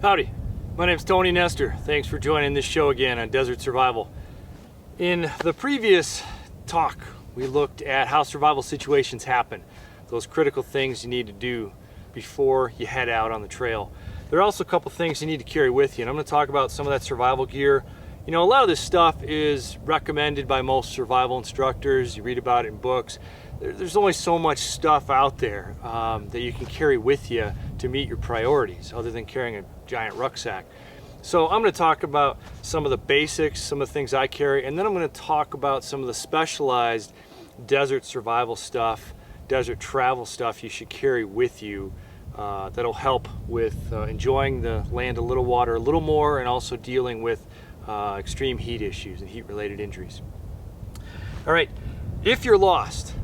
Howdy, my name's Tony Nestor. Thanks for joining this show again on Desert Survival. In the previous talk, we looked at how survival situations happen, those critical things you need to do before you head out on the trail. There are also a couple things you need to carry with you, and I'm going to talk about some of that survival gear. You know, a lot of this stuff is recommended by most survival instructors. You read about it in books. There's only so much stuff out there that you can carry with you to meet your priorities, other than carrying a giant rucksack. So I'm going to talk about some of the basics, some of the things I carry, and then I'm going to talk about some of the specialized desert survival stuff, desert travel stuff you should carry with you that'll help with enjoying the land a little water a little more, and also dealing with extreme heat issues and heat-related injuries. All right, if you're lost,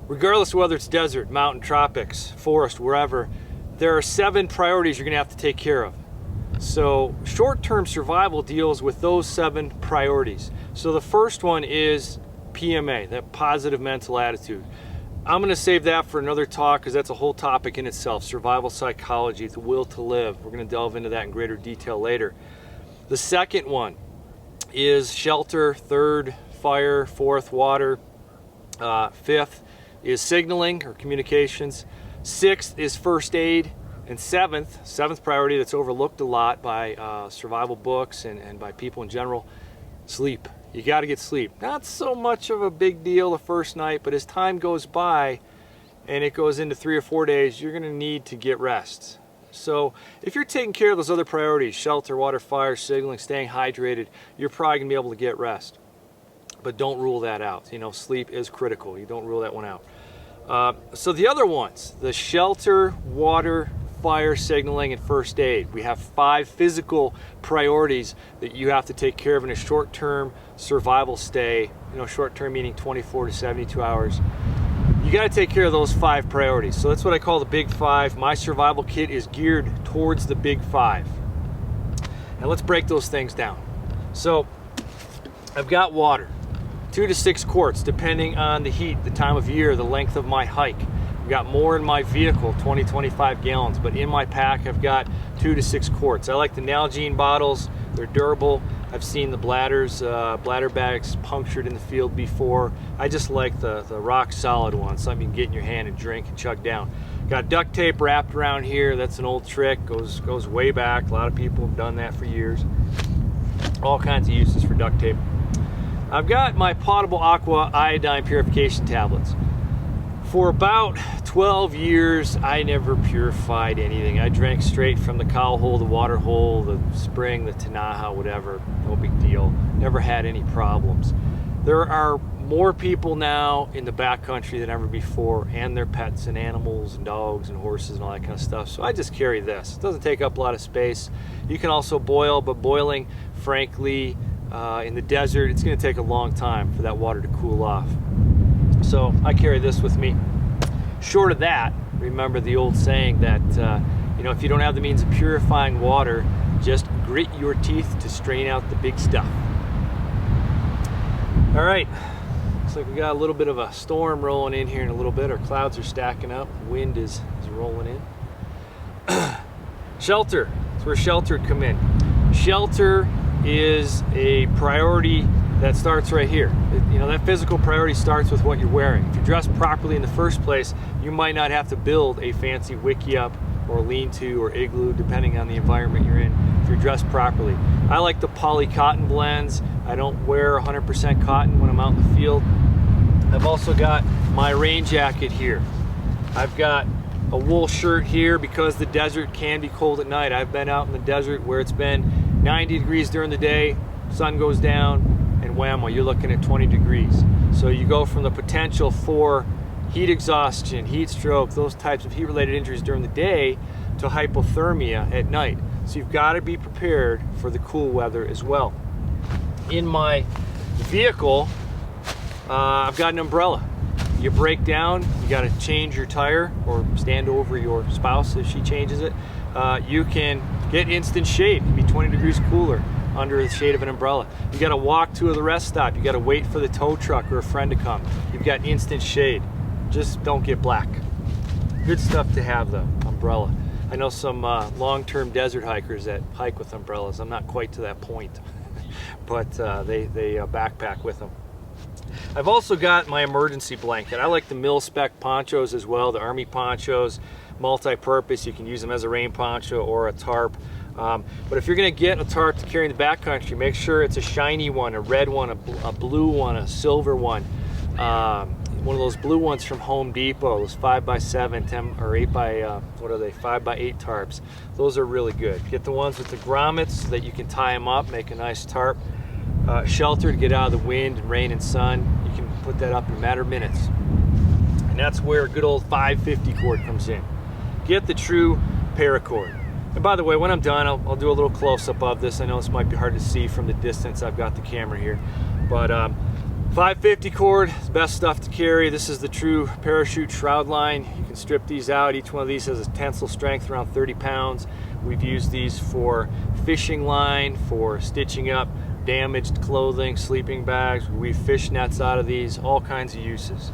regardless of whether it's desert, mountain, tropics, forest, wherever, there are 7 priorities you're going to have to take care of. So short-term survival deals with those 7 priorities. So the first one is PMA, that positive mental attitude. I'm going to save that for another talk because that's a whole topic in itself, survival psychology, the will to live. We're going to delve into that in greater detail later. The second one is shelter, 3rd, fire, 4th, water, 5th is signaling or communications, 6th is first aid, and 7th priority that's overlooked a lot by survival books and by people in general, sleep. You got to get sleep. Not so much of a big deal the first night, but as time goes by and it goes into 3 or 4 days, you're going to need to get rest. So if you're taking care of those other priorities, shelter, water, fire, signaling, staying hydrated, you're probably going to be able to get rest. But don't rule that out. You know, sleep is critical. You don't rule that one out. So the other ones, the shelter, water, fire, signaling, and first aid. We have 5 physical priorities that you have to take care of in a short-term survival stay. You know, short-term meaning 24 to 72 hours. You got to take care of those 5 priorities. So that's what I call the big 5. My survival kit is geared towards the big 5. And let's break those things down. So I've got water, 2 to 6 quarts, depending on the heat, the time of year, the length of my hike. I've got more in my vehicle, 20-25 gallons, but in my pack I've got 2 to 6 quarts. I like the Nalgene bottles. They're durable. I've seen the bladder bags punctured in the field before. I just like the rock solid ones, something you can get in your hand and drink and chug down. Got duct tape wrapped around here. That's an old trick, goes way back. A lot of people have done that for years. All kinds of uses for duct tape. I've got my potable aqua iodine purification tablets. For about 12 years, I never purified anything. I drank straight from the cow hole, the water hole, the spring, the Tinaja, whatever. No big deal. Never had any problems. There are more people now in the backcountry than ever before, and their pets and animals and dogs and horses and all that kind of stuff. So I just carry this. It doesn't take up a lot of space. You can also boil, but boiling, frankly, in the desert, it's going to take a long time for that water to cool off. So I carry this with me. Short of that, remember the old saying that you know, if you don't have the means of purifying water, just grit your teeth to strain out the big stuff. All right, looks like we got a little bit of a storm rolling in here in a little bit. Our clouds are stacking up. Wind is rolling in. Shelter. That's where shelter would come in. Shelter is a priority that starts right here. You know, that physical priority starts with what you're wearing. If you're dressed properly in the first place, you might not have to build a fancy wickiup or lean-to or igloo, depending on the environment you're in, if you're dressed properly. I like the poly cotton blends. I don't wear 100% cotton when I'm out in the field. I've also got my rain jacket here. I've got a wool shirt here because the desert can be cold at night. I've been out in the desert where it's been 90 degrees during the day, sun goes down, and whammo, you're looking at 20 degrees. So you go from the potential for heat exhaustion, heat stroke, those types of heat-related injuries during the day to hypothermia at night. So you've got to be prepared for the cool weather as well. In my vehicle, I've got an umbrella. You break down, you got to change your tire or stand over your spouse if she changes it. You can get instant shade. It can be 20 degrees cooler under the shade of an umbrella. You got to walk to the rest stop. You got to wait for the tow truck or a friend to come. You've got instant shade. Just don't get black. Good stuff to have, though, umbrella. I know some long-term desert hikers that hike with umbrellas. I'm not quite to that point, but they backpack with them. I've also got my emergency blanket. I like the mil-spec ponchos as well, the Army ponchos, multi-purpose. You can use them as a rain poncho or a tarp. But if you're going to get a tarp to carry in the backcountry, make sure it's a shiny one, a red one, a blue one, a silver one. One of those blue ones from Home Depot, those 5x7, 10 or 8x, what are they, 5x8 tarps. Those are really good. Get the ones with the grommets so that you can tie them up, make a nice tarp. Shelter to get out of the wind and rain and sun. You can put that up in a matter of minutes. And that's where a good old 550 cord comes in. Get the true paracord. And by the way, when I'm done, I'll do a little close-up of this. I know this might be hard to see from the distance. I've got the camera here. But 550 cord is the best stuff to carry. This is the true parachute shroud line. You can strip these out. Each one of these has a tensile strength around 30 pounds. We've used these for fishing line, for stitching up damaged clothing, sleeping bags. We fish nets out of these, all kinds of uses.